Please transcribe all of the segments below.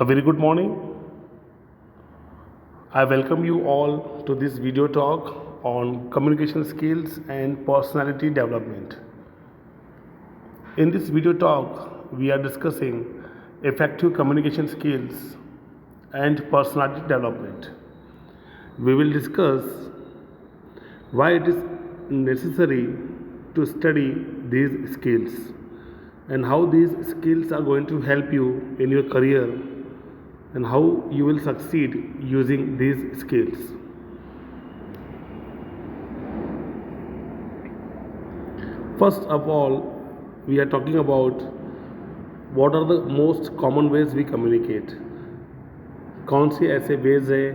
A very good morning. I welcome you all to this video talk on communication skills and personality development. In this video talk, we are discussing effective communication skills and personality development. We will discuss why it is necessary to study these skills and how these skills are going to help you in your career and how you will succeed using these skills. First of all, we are talking about what are the most common ways we communicate. कौन सी ऐसे ways है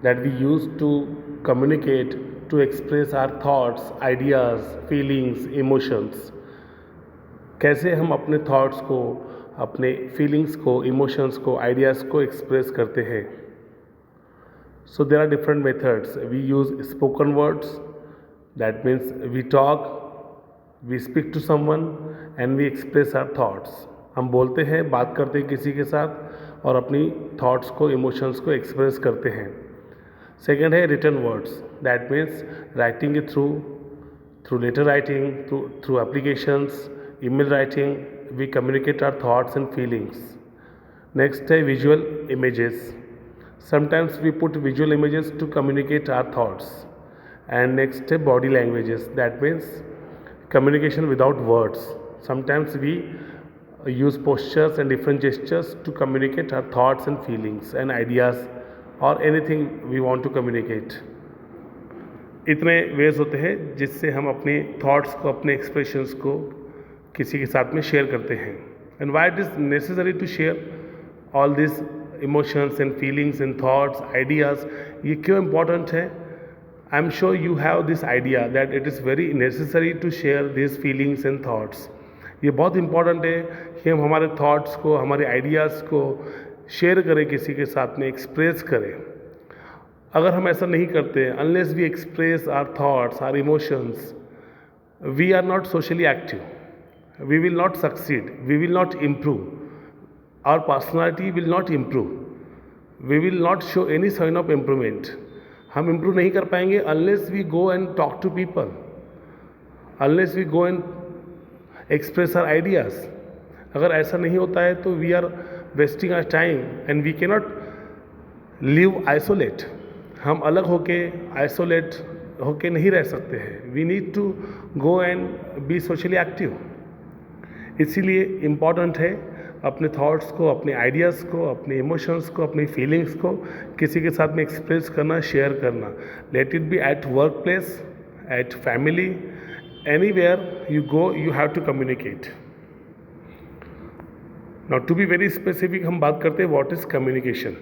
that we use to communicate, to express our thoughts, ideas, feelings, emotions. कैसे हम अपने thoughts को, अपने feelings को, emotions को, आइडियाज़ को एक्सप्रेस करते हैं. So there are different methods. We use spoken words, that means we talk, we speak to someone and we express our thoughts. हम बोलते हैं, बात करते हैं किसी के साथ और अपनी थॉट्स को, इमोशंस को एक्सप्रेस करते हैं. सेकेंड है written words, that means writing it through letter writing, through applications, email writing, we communicate our thoughts and feelings. Next है visual images. Sometimes we put visual images to communicate our thoughts. And next है body languages. That means communication without words. Sometimes we use postures and different gestures to communicate our thoughts and feelings and ideas or anything we want to communicate. इतने veg होते हैं जिससे हम अपने thoughts को, अपने expressions को किसी के साथ में शेयर करते हैं. And why it is necessary to share all this emotions and feelings and thoughts, ideas. ये क्यों इम्पॉर्टेंट है? I am sure you have this idea that it is very necessary to share this feelings and thoughts. ये बहुत important है कि हम हमारे thoughts को, हमारे आइडियाज़ को शेयर करें, किसी के साथ में एक्सप्रेस करें. अगर हम ऐसा नहीं करते, unless we express our thoughts, our emotions, we are not socially active. We will not succeed, we will not improve, our personality will not improve, we will not show any sign of improvement. हम improve नहीं कर पाएंगे unless we go and talk to people, unless we go and express our ideas. अगर ऐसा नहीं होता है तो we are wasting our time and we cannot live isolate. हम अलग होके isolate होके नहीं रह सकते हैं. We need to go and be socially active. इसीलिए इम्पॉर्टेंट है अपने थॉट्स को, अपने आइडियाज़ को, अपने इमोशंस को, अपनी फीलिंग्स को किसी के साथ में एक्सप्रेस करना, शेयर करना. Let it be at work place, at family, anywhere you go, you have to communicate. Now to be very specific, हम बात करते हैं what is communication.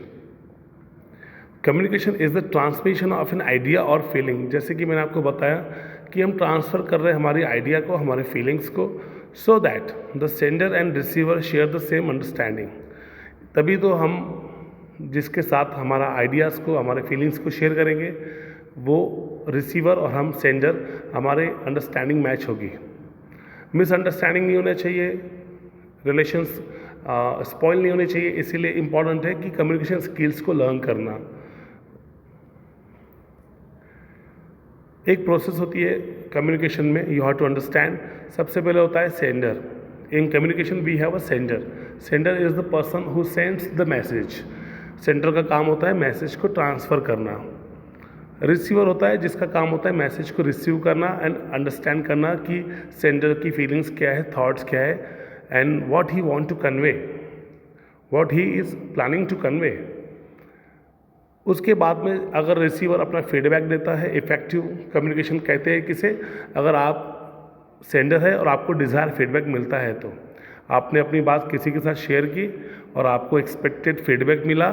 Communication is the transmission of an idea or feeling. जैसे कि मैंने आपको बताया कि हम ट्रांसफ़र कर रहे हैं हमारी आइडिया को, हमारे फीलिंग्स को, so that the sender and receiver share the same understanding. तभी तो हम जिसके साथ हमारा आइडियाज़ को, हमारे फीलिंग्स को शेयर करेंगे, वो रिसीवर और हम सेंडर, हमारे अंडरस्टैंडिंग मैच होगी. मिसअंडरस्टैंडिंग नहीं होना चाहिए, रिलेशंस स्पॉइल नहीं होने चाहिए. इसीलिए इम्पॉर्टेंट है कि कम्युनिकेशन स्किल्स को लर्न करना. एक प्रोसेस होती है कम्युनिकेशन में, यू हैव टू अंडरस्टैंड. सबसे पहले होता है sender. In communication we have a sender. Sender is the person who sends the message. Sender का काम होता है मैसेज को ट्रांसफ़र करना. रिसीवर होता है जिसका काम होता है मैसेज को रिसीव करना एंड अंडरस्टैंड करना कि सेंडर की फीलिंग्स क्या है, थॉट्स क्या है, and what he want to convey, what he is planning to convey. उसके बाद में अगर रिसीवर अपना फीडबैक देता है, इफ़ेक्टिव कम्युनिकेशन कहते हैं किसे, अगर आप सेंडर है और आपको डिज़ायर फीडबैक मिलता है, तो आपने अपनी बात किसी के साथ शेयर की और आपको एक्सपेक्टेड फीडबैक मिला,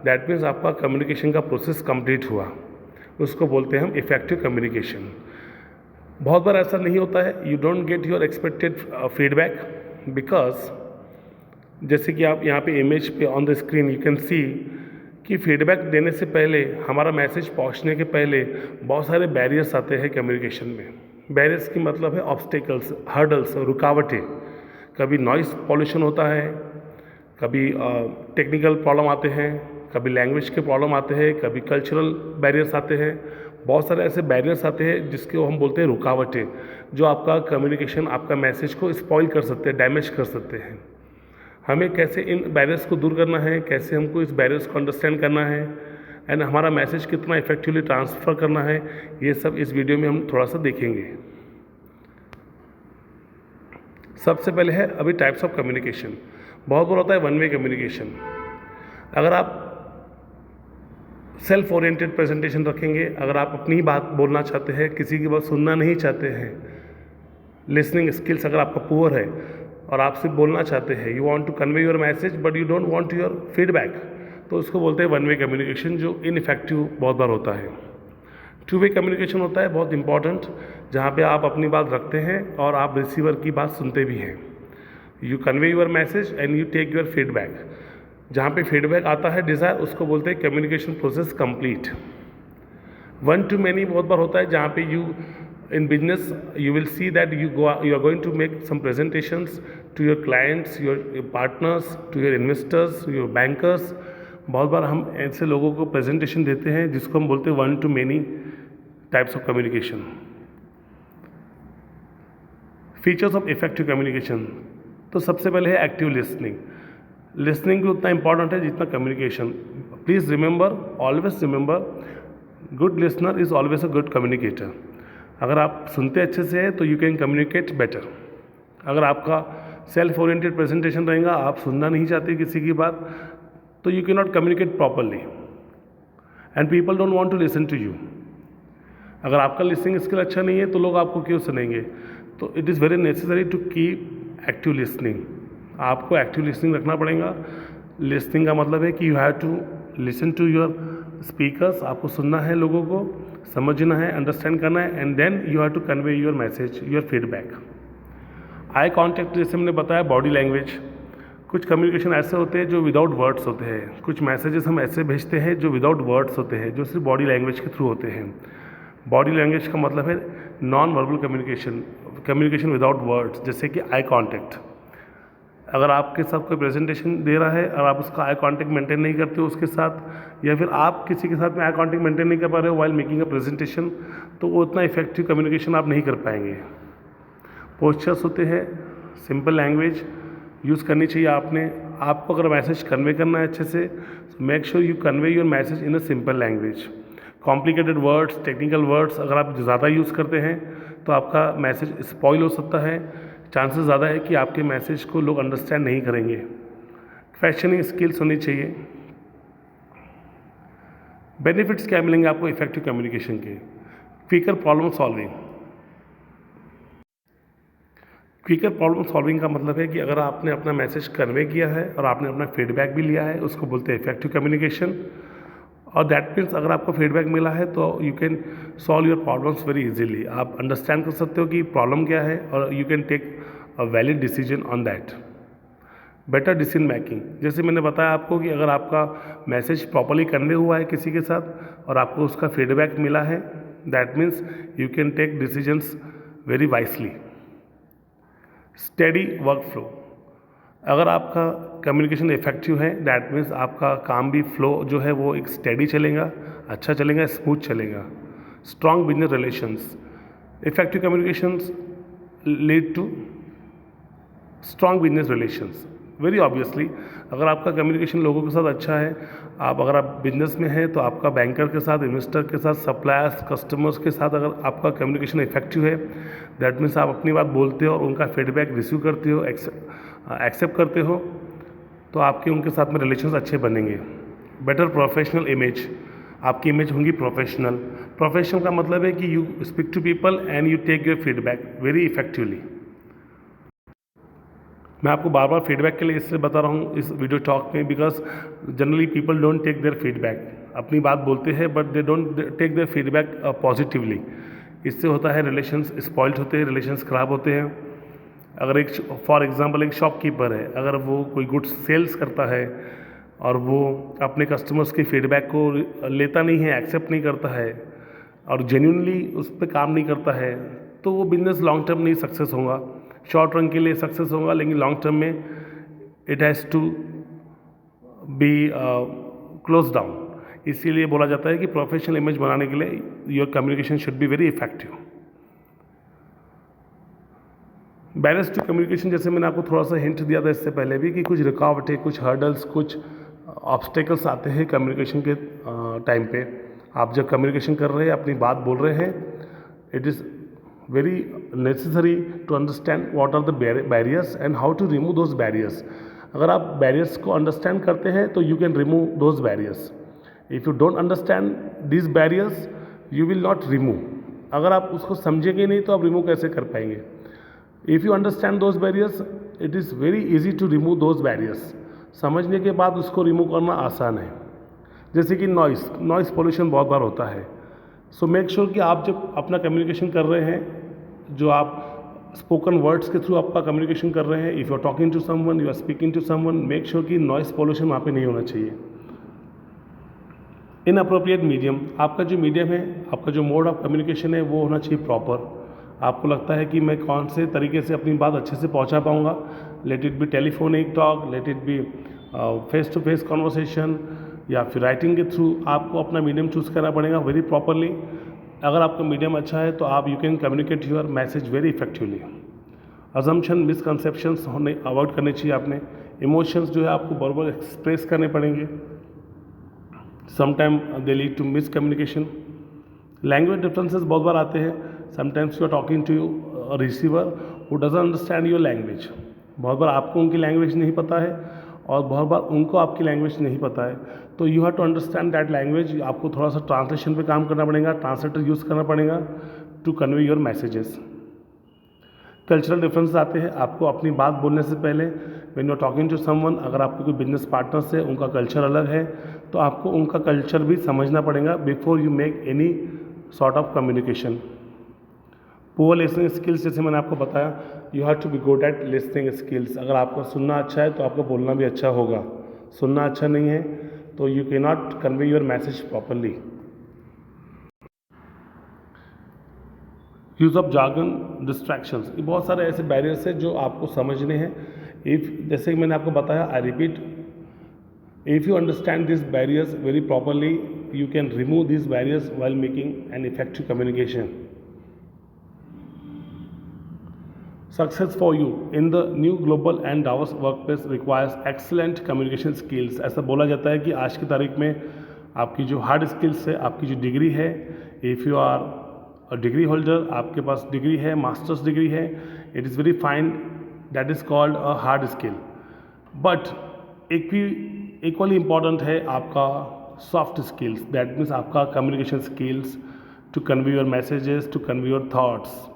दैट मीन्स आपका कम्युनिकेशन का प्रोसेस कंप्लीट हुआ. उसको बोलते हैं हम इफ़ेक्टिव कम्युनिकेशन. बहुत बार ऐसा नहीं होता है, you don't get your expected feedback because जैसे कि आप यहाँ पे इमेज पे on the screen you can see कि फीडबैक देने से पहले, हमारा मैसेज पहुंचने के पहले बहुत सारे बैरियर्स आते हैं कम्युनिकेशन में. बैरियर्स की मतलब है ऑब्स्टेकल्स, हर्डल्स, रुकावटें. कभी नॉइस पॉल्यूशन होता है, कभी टेक्निकल प्रॉब्लम आते हैं, कभी लैंग्वेज के प्रॉब्लम आते हैं, कभी कल्चरल बैरियर्स आते हैं। बहुत सारे ऐसे बैरियर्स आते हैं जिसको हम बोलते हैं रुकावटें, जो आपका कम्युनिकेशन, आपका मैसेज को स्पॉइल कर सकते हैं, डैमेज कर सकते हैं। हमें कैसे इन बैरियर्स को दूर करना है, कैसे हमको इस बैरियर्स को अंडरस्टैंड करना है एंड हमारा मैसेज कितना इफेक्टिवली ट्रांसफ़र करना है, ये सब इस वीडियो में हम थोड़ा सा देखेंगे। सबसे पहले है अभी टाइप्स ऑफ कम्युनिकेशन। बहुत बार होता है वन वे कम्युनिकेशन। अगर आप सेल्फ ओरिएंटेड प्रेजेंटेशन रखेंगे, अगर आप अपनी ही बात बोलना चाहते हैं, किसी की बात सुनना नहीं चाहते हैं, लिसनिंग स्किल्स अगर आपका पुअर है और आप सिर्फ बोलना चाहते हैं, you want to convey your message but you don't want your feedback, तो उसको बोलते हैं वन वे कम्युनिकेशन, जो इनइफेक्टिव बहुत बार होता है। टू वे कम्युनिकेशन होता है बहुत इंपॉर्टेंट, जहाँ पे आप अपनी बात रखते हैं और आप रिसीवर की बात सुनते भी हैं। You convey your message and you take your feedback. जहाँ पे फीडबैक आता है डिज़ायर, उसको बोलते हैं communication process complete. One to many बहुत बार होता है, जहाँ पे you in business you will see that you are going to make some presentations to your clients, your partners, to your investors, your bankers। बहुत बार हम ऐसे लोगों को प्रेजेंटेशन देते हैं जिसको हम बोलते हैं one two many types of communication. Features of effective communication, तो सबसे पहले है एक्टिव लिसनिंग। लिसनिंग भी उतना इंपॉर्टेंट है जितना communication. Please remember, always remember, good listener is always a good communicator. अगर आप सुनते अच्छे से हैं तो यू कैन कम्युनिकेट बेटर। अगर आपका सेल्फ ओरिएंटेड प्रेजेंटेशन रहेगा, आप सुनना नहीं चाहते किसी की बात, तो you can not communicate properly and people don't want to listen to you. अगर आपका लिसनिंग स्किल अच्छा नहीं है तो लोग आपको क्यों सुनेंगे? तो it is very necessary to keep active listening. आपको एक्टिव लिसनिंग रखना पड़ेगा। लिसनिंग का मतलब है कि you have to listen to your speakers, आपको सुनना है, लोगों को समझना है, अंडरस्टैंड करना है and then you have to convey your message, your feedback. Eye contact, जैसे मैंने बताया, बॉडी लैंग्वेज। कुछ कम्युनिकेशन ऐसे होते हैं जो विदाउट वर्ड्स होते हैं, कुछ मैसेजेस हम ऐसे भेजते हैं जो विदाउट वर्ड्स होते हैं, जो सिर्फ बॉडी लैंग्वेज के थ्रू होते हैं। बॉडी लैंग्वेज का मतलब है non verbal communication, communication without words, जैसे कि आई कॉन्टैक्ट। अगर आपके साथ कोई प्रेजेंटेशन दे रहा है और आप उसका आई कांटेक्ट मेंटेन नहीं करते हो उसके साथ, या फिर आप किसी के साथ में आई कांटेक्ट मेंटेन नहीं कर पा रहे हो वाइल मेकिंग अ प्रेजेंटेशन, तो वो उतना इफेक्टिव कम्युनिकेशन आप नहीं कर पाएंगे। पोस्चर्स होते हैं, सिंपल लैंग्वेज यूज़ करनी चाहिए आपने। आपको अगर मैसेज कन्वे करना है अच्छे से, make sure you convey your message in a simple language. Complicated words, technical words अगर आप ज़्यादा यूज़ करते हैं तो आपका मैसेज स्पॉइल हो सकता है। चांसेस ज़्यादा है कि आपके मैसेज को लोग अंडरस्टैंड नहीं करेंगे। क्वेश्चनिंग स्किल्स होनी चाहिए। बेनिफिट्स क्या मिलेंगे आपको इफेक्टिव कम्युनिकेशन के? Quicker problem solving. Quicker problem solving का मतलब है कि अगर आपने अपना मैसेज कन्वे किया है और आपने अपना फीडबैक भी लिया है, उसको बोलते हैं इफेक्टिव कम्युनिकेशन। और दैट मीन्स अगर आपको फीडबैक मिला है तो you can solve your problems very easily. आप अंडरस्टैंड कर सकते हो कि प्रॉब्लम क्या है और you can take a valid decision on that. Better decision making, जैसे मैंने बताया आपको कि अगर आपका मैसेज प्रॉपरली कन्वे हुआ है किसी के साथ और आपको उसका फीडबैक मिला है, that means you can take decisions very wisely. Steady work flow, अगर आपका कम्युनिकेशन इफेक्टिव है दैट मीन्स आपका काम भी फ्लो जो है वो एक स्टेडी चलेगा, अच्छा चलेगा, स्मूथ चलेगा। Strong business relations, effective communications lead to strong business relations. Very obviously अगर आपका कम्युनिकेशन लोगों के साथ अच्छा है, अगर आप बिजनेस में हैं तो आपका बैंकर के साथ, इन्वेस्टर के साथ, सप्लायर्स, कस्टमर्स के साथ अगर आपका कम्युनिकेशन इफेक्टिव है, दैट मीन्स आप अपनी बात बोलते हो और उनका फीडबैक रिसीव करते हो, एक्सेप्ट करते हो, तो आपके उनके साथ में रिलेशंस अच्छे बनेंगे। बेटर प्रोफेशनल इमेज, आपकी इमेज होंगी प्रोफेशनल। प्रोफेशनल का मतलब है कि you speak to people and you take your feedback very effectively. मैं आपको बार बार फीडबैक के लिए इसलिए बता रहा हूँ इस वीडियो टॉक में, because generally people don't take their feedback. अपनी बात बोलते हैं but they don't take their feedback positively. इससे होता है रिलेशंस स्पॉइल्ड होते हैं, रिलेशंस ख़राब होते हैं। अगर एक फॉर एग्जांपल एक शॉपकीपर है, अगर वो कोई गुड्स सेल्स करता है और वो अपने कस्टमर्स के फीडबैक को लेता नहीं है, एक्सेप्ट नहीं करता है और जेन्युइनली उस पर काम नहीं करता है, तो वो बिजनेस लॉन्ग टर्म नहीं सक्सेस होगा। शॉर्ट रन के लिए सक्सेस होगा लेकिन लॉन्ग टर्म में it has to be close down. इसीलिए बोला जाता है कि प्रोफेशनल इमेज बनाने के लिए your communication should be very effective. Barriers to communication, जैसे मैंने आपको थोड़ा सा हिंट दिया था इससे पहले भी, कि कुछ रुकावटें, कुछ हर्डल्स, कुछ ऑब्स्टेकल्स आते हैं कम्युनिकेशन के टाइम पे। आप जब कम्युनिकेशन कर रहे हैं, अपनी बात बोल रहे हैं, it is very necessary to understand what are the barriers and how to remove those barriers. अगर आप बैरियर्स को अंडरस्टैंड करते हैं तो you can remove those barriers. If you don't understand this barriers you will not remove. अगर आप उसको समझेंगे नहीं तो आप रिमूव कैसे कर पाएंगे। If you understand those barriers it is very easy to remove those barriers. समझने के बाद उसको रिमूव करना आसान है। जैसे कि नॉइस पोल्यूशन बहुत बार होता है। सो मेक श्योर कि आप जब अपना कम्युनिकेशन कर रहे हैं, जो आप स्पोकन वर्ड्स के थ्रू आपका कम्युनिकेशन कर रहे हैं, if you are talking to someone, you are speaking to someone, make sure कि नॉइस पोल्यूशन वहाँ पे नहीं होना चाहिए। इनअप्रोप्रिएट मीडियम, आपका जो मीडियम है, आपका जो मोड ऑफ कम्युनिकेशन है वो होना चाहिए प्रॉपर। आपको लगता है कि मैं कौन से तरीके से अपनी बात अच्छे से पहुंचा पाऊंगा, let it be telephonic talk, let it be face to face conversation, या फिर राइटिंग के थ्रू, आपको अपना मीडियम चूज़ करना पड़ेगा वेरी प्रॉपरली। अगर आपका मीडियम अच्छा है तो आप you can communicate your message very effectively. Assumption, misconceptions होने अवॉइड करने चाहिए आपने। इमोशंस जो है आपको बराबर एक्सप्रेस करने पड़ेंगे। Sometime they lead to miscommunication. Language differences बहुत बार आते हैं। Sometimes you are talking to receiver who doesn't understand your language. बहुत बार आपको उनकी लैंग्वेज नहीं पता है और बहुत बार उनको आपकी लैंग्वेज नहीं पता है। तो you have to understand that language. आपको थोड़ा सा ट्रांसलेशन पे काम करना पड़ेगा, ट्रांसलेटर यूज़ करना पड़ेगा to convey your messages. Cultural differences आते हैं। आपको अपनी बात बोलने से पहले when you are talking to someone, अगर आपके कोई बिजनेस पार्टनर्स है, उनका कल्चर अलग है, तो आपको उनका कल्चर भी समझना पड़ेगा before you make any sort of communication. Poor listening skills, जैसे मैंने आपको बताया, you have to be good at listening skills. अगर आपका सुनना अच्छा है तो आपका बोलना भी अच्छा होगा। सुनना अच्छा नहीं है तो you can not convey your message properly. Use of jargon, distractions, ये बहुत सारे ऐसे बैरियर्स हैं जो आपको समझने हैं। जैसे कि मैंने आपको बताया, I repeat, if you understand this barriers very properly you can remove this barriers while making an effective communication. Success for you in the new global and diverse workplace requires excellent communication skills। ऐसा बोला जाता है कि आज की तारीख में आपकी जो हार्ड स्किल्स है, आपकी जो डिग्री है, if you are a degree holder, आपके पास डिग्री है, मास्टर्स डिग्री है, it is very fine, that is called a hard skill. But equally important है आपका सॉफ्ट स्किल्स, दैट मीन्स आपका communication skills to convey your messages, to convey your thoughts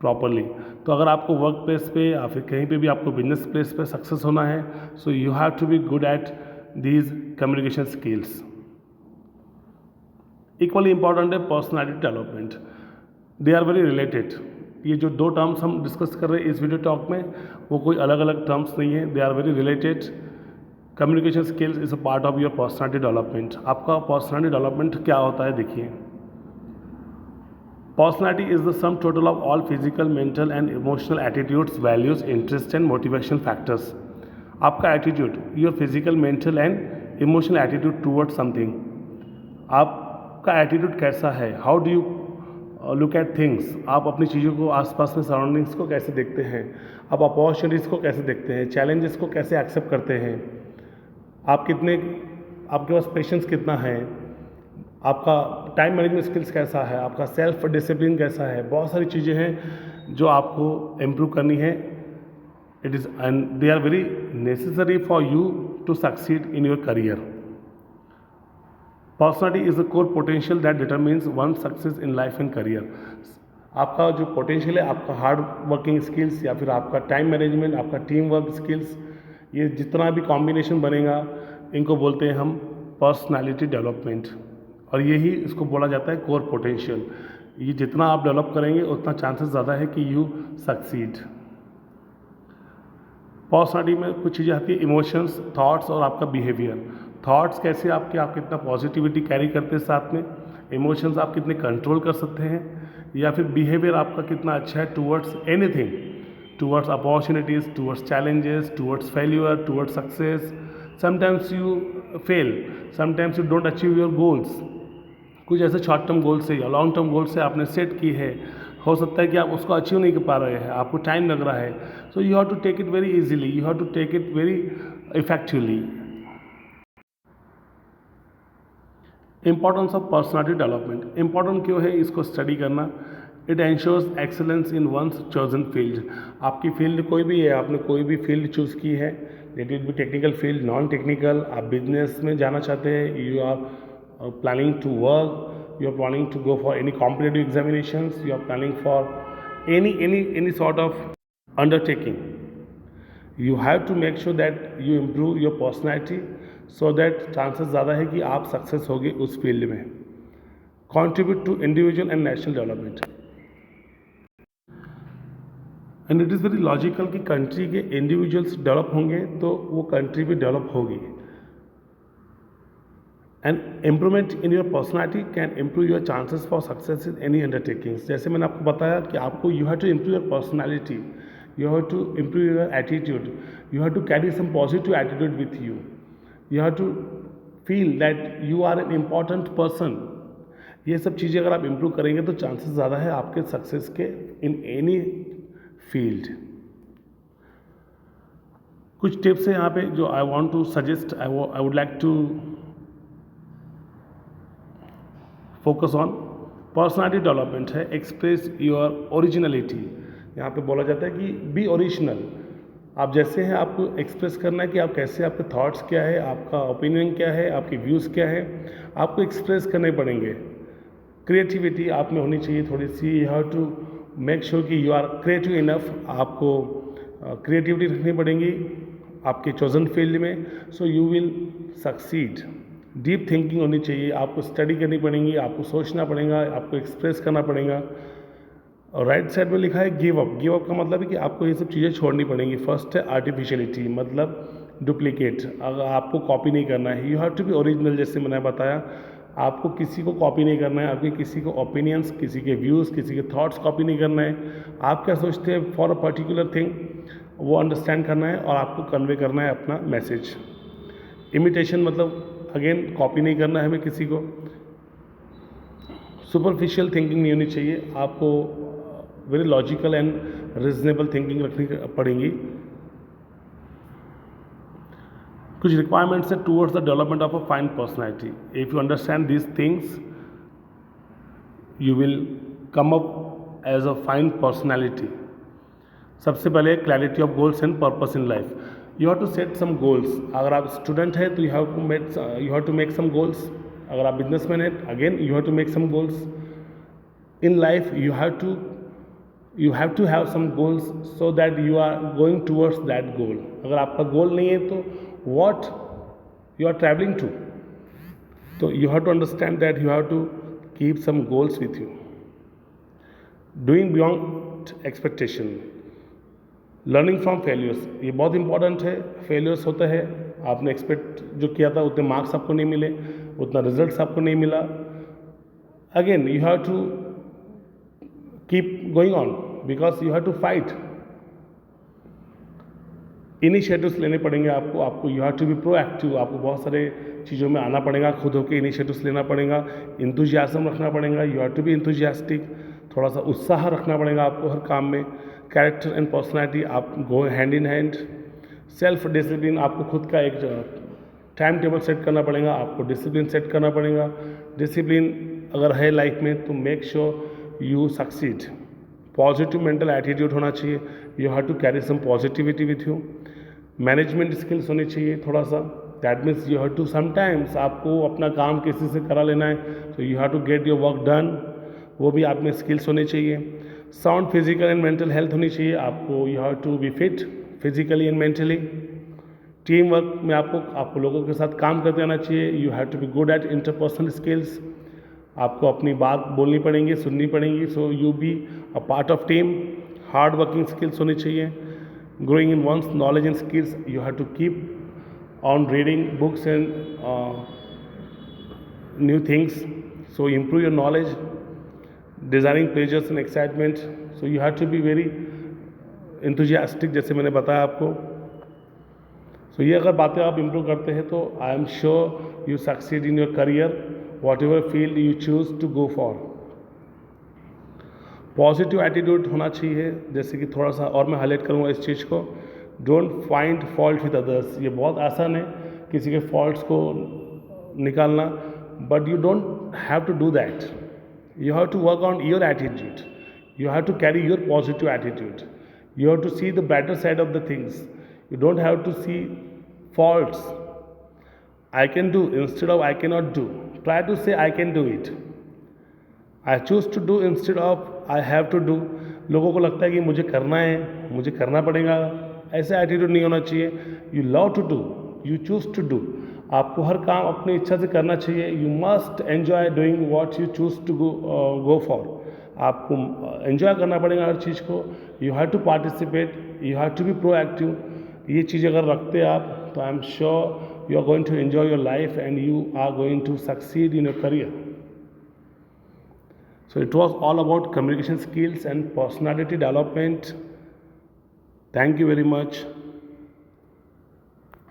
properly. तो अगर आपको work place पे या फिर कहीं पे भी आपको बिजनेस प्लेस पे सक्सेस होना है, so you have to be good at these communication skills. Equally important है personality development, they are very related. ये जो दो टर्म्स हम डिस्कस कर रहे हैं इस वीडियो टॉक में, वो कोई अलग अलग टर्म्स नहीं है, they are very related. Communication skills is a part of your personality development. आपका पर्सनालिटी डेवलपमेंट क्या होता है, देखिए। Personality is the sum total of all physical, mental and emotional attitudes, values, interests and motivation factors। आपका attitude, your physical, mental and emotional attitude towards something. आपका attitude कैसा है, how do you look at things. आप अपनी चीज़ों को, आसपास में सराउंडिंग्स को कैसे देखते हैं, आप अपॉर्चुनिटीज़ को कैसे देखते हैं, चैलेंजेस को कैसे एक्सेप्ट करते हैं, आपके पास पेशेंस कितना है, आपका टाइम मैनेजमेंट स्किल्स कैसा है, आपका सेल्फ डिसिप्लिन कैसा है। बहुत सारी चीज़ें हैं जो आपको इम्प्रूव करनी है। It is and they are very necessary for you to succeed in your career. Personality is the core potential that determines one success in life and career. आपका जो पोटेंशियल है, आपका हार्ड वर्किंग स्किल्स या फिर आपका time management, आपका team work skills, ये जितना भी कॉम्बिनेशन बनेगा, इनको बोलते हैं हम पर्सनालिटी डेवलपमेंट। और यही इसको बोला जाता है कोर पोटेंशियल। ये जितना आप डेवलप करेंगे उतना चांसेस ज़्यादा है कि यू सक्सीड। पर्सनालिटी में कुछ चीज़ें आती है, इमोशंस, थॉट्स और आपका बिहेवियर। थॉट्स कैसे आप कितना पॉजिटिविटी कैरी करते हैं साथ में, इमोशंस आप कितने कंट्रोल कर सकते हैं, या फिर बिहेवियर आपका कितना अच्छा है towards anything, towards opportunities, towards challenges, towards failure, towards success. Sometimes you fail, sometimes you don't achieve your goals. कुछ ऐसे शॉर्ट टर्म गोल्स से या लॉन्ग टर्म गोल्स से आपने सेट की है, हो सकता है कि आप उसको अचीव नहीं कर पा रहे हैं, आपको टाइम लग रहा है। So you have to take it very easily, you have to take it very effectively. Importance of personality development, important क्यों है इसको स्टडी करना? It ensures excellence in one's chosen field. आपकी फील्ड कोई भी है, आपने कोई भी फील्ड चूज़ की है, let it be technical field, non technical, आप बिजनेस में जाना चाहते हैं, you are planning to work, you are planning to go for any competitive examinations, you are planning for any sort of undertaking, you have to make sure that you improve your personality so that chances ज़्यादा है कि आप success होगे उस field में। contribute to individual and national development, and it is very logical कि country के individuals develop होंगे तो वो कंट्री भी डेवलप होगी। And improvement in your personality can improve your chances for success in any undertakings. जैसे मैंने आपको बताया कि आपको you have to improve your personality, you have to improve your attitude, you have to carry some positive attitude with you, you have to feel that you are an important person। ये सब चीज़ें अगर आप improve करेंगे तो chances ज़्यादा है आपके सक्सेस के इन एनी फील्ड। कुछ टिप्स हैं यहाँ पे जो I want to suggest, I would like to focus on. Personality development है, एक्सप्रेस योर ओरिजिनलिटी। यहाँ पे बोला जाता है कि बी ओरिजिनल, आप जैसे हैं आपको एक्सप्रेस करना है कि आप कैसे, आपके थॉट्स क्या है, आपका ओपिनियन क्या है, आपके व्यूज़ क्या है, आपको एक्सप्रेस करने पड़ेंगे। क्रिएटिविटी आप में होनी चाहिए थोड़ी सी, you have to make sure कि यू आर क्रिएटिव इनफ, आपको क्रिएटिविटी रखनी पड़ेगी आपके चॉइजन फील्ड में, so you will succeed. Deep thinking होनी चाहिए, आपको स्टडी करनी पड़ेगी, आपको सोचना पड़ेगा, आपको एक्सप्रेस करना पड़ेगा। और राइट साइड में लिखा है गिव अप। गिव अप का मतलब है कि आपको ये सब चीज़ें छोड़नी पड़ेंगी। फर्स्ट है आर्टिफिशियलिटी, मतलब डुप्लीकेट, अगर आपको कॉपी नहीं करना है, you have to be original. जैसे मैंने बताया, आपको किसी को कॉपी नहीं करना है, आपके किसी को ओपिनियंस, किसी के व्यूज़, किसी के थॉट्स कॉपी नहीं करना है। आप क्या सोचते हैं फॉर अ पर्टिकुलर थिंग, वो अंडरस्टैंड करना है और आपको कन्वे करना है अपना मैसेज। इमिटेशन मतलब अगेन कॉपी नहीं करना है हमें किसी को। सुपरफिशियल थिंकिंग नहीं होनी चाहिए, आपको very logical and reasonable thinking रखनी पड़ेंगी। कुछ रिक्वायरमेंट्स है towards the development of a fine personality. If you understand these things you will come up as a fine personality. सबसे पहले clarity of goals and purpose in life. You have to set some goals. अगर आप student हैं तो you have to make some goals. अगर आप businessman हैं again you have to make some goals. In life you have to have some goals so that you are going towards that goal। अगर आपका गोल नहीं है तो what you are traveling to, तो you have to understand that you have to keep some goals with you। doing beyond expectation, learning from failures, ये बहुत important है। Failures होता है, आपने एक्सपेक्ट जो किया था उतने मार्क्स आपको नहीं मिले, उतना रिजल्ट्स आपको नहीं मिला, again you have to keep going on because you have to fight। Initiatives लेने पड़ेंगे आपको you have to be proactive. आपको बहुत सारे चीज़ों में आना पड़ेगा, खुद होकर इनिशिएटिव्स लेना पड़ेगा, इंथुजियाज्म रखना पड़ेगा, you have to be enthusiastic, थोड़ा सा उत्साह रखना पड़ेगा आपको हर काम में। कैरेक्टर एंड पर्सनैलिटी आप go hand in hand. Self discipline, आपको खुद का एक टाइम टेबल सेट करना पड़ेगा, आपको डिसिप्लिन सेट करना पड़ेगा। डिसिप्लिन अगर है लाइफ में तो make sure you succeed। Positive mental attitude होना चाहिए, you have to carry some positivity with you. Management skills होनी चाहिए थोड़ा सा, that means you have to sometimes आपको अपना काम किसी से करा लेना है, तो you have to get your work done, वो भी आप में स्किल्स होने चाहिए। Sound physical and mental health होनी चाहिए आपको, you have to be fit physically and mentally. Team work में आपको लोगों के साथ काम करते रहना चाहिए, you have to be good at interpersonal skills. आपको अपनी बात बोलनी पड़ेंगी, सुननी पड़ेंगी, so you be a part of team. Hard working skills होनी चाहिए। Growing in one's knowledge and skills, you have to keep on reading books and new things, so improve your knowledge. Desiring pleasures and excitement, so you have to be very enthusiastic, जैसे मैंने बताया आपको। तो ये अगर बातें आप improve करते हैं तो I am sure you succeed in your career whatever field you choose to go for. Positive attitude होना चाहिए, जैसे कि थोड़ा सा और मैं हाईलाइट करूँगा इस चीज़ को, don't find fault with others. ये बहुत आसान है किसी के फॉल्ट्स को निकालना, but you don't have to do that. You have to work on your attitude. You have to carry your positive attitude. You have to see the better side of the things. You don't have to see faults. I can do instead of I cannot do. Try to say I can do it. I choose to do instead of I have to do. लोगों को लगता है कि मुझे करना है, मुझे करना पड़ेगा, ऐसा एटीट्यूड नहीं होना चाहिए। You love to do. You choose to do. आपको हर काम अपनी इच्छा से करना चाहिए। You must enjoy doing what you choose to go for. आपको एन्जॉय करना पड़ेगा हर चीज़ को। You have to participate, you have to be proactive. ये चीज़ अगर रखते हैं आप तो I am sure you are going to enjoy your life and you are going to succeed in your career. So it was all about communication skills and personality development. Thank you very much.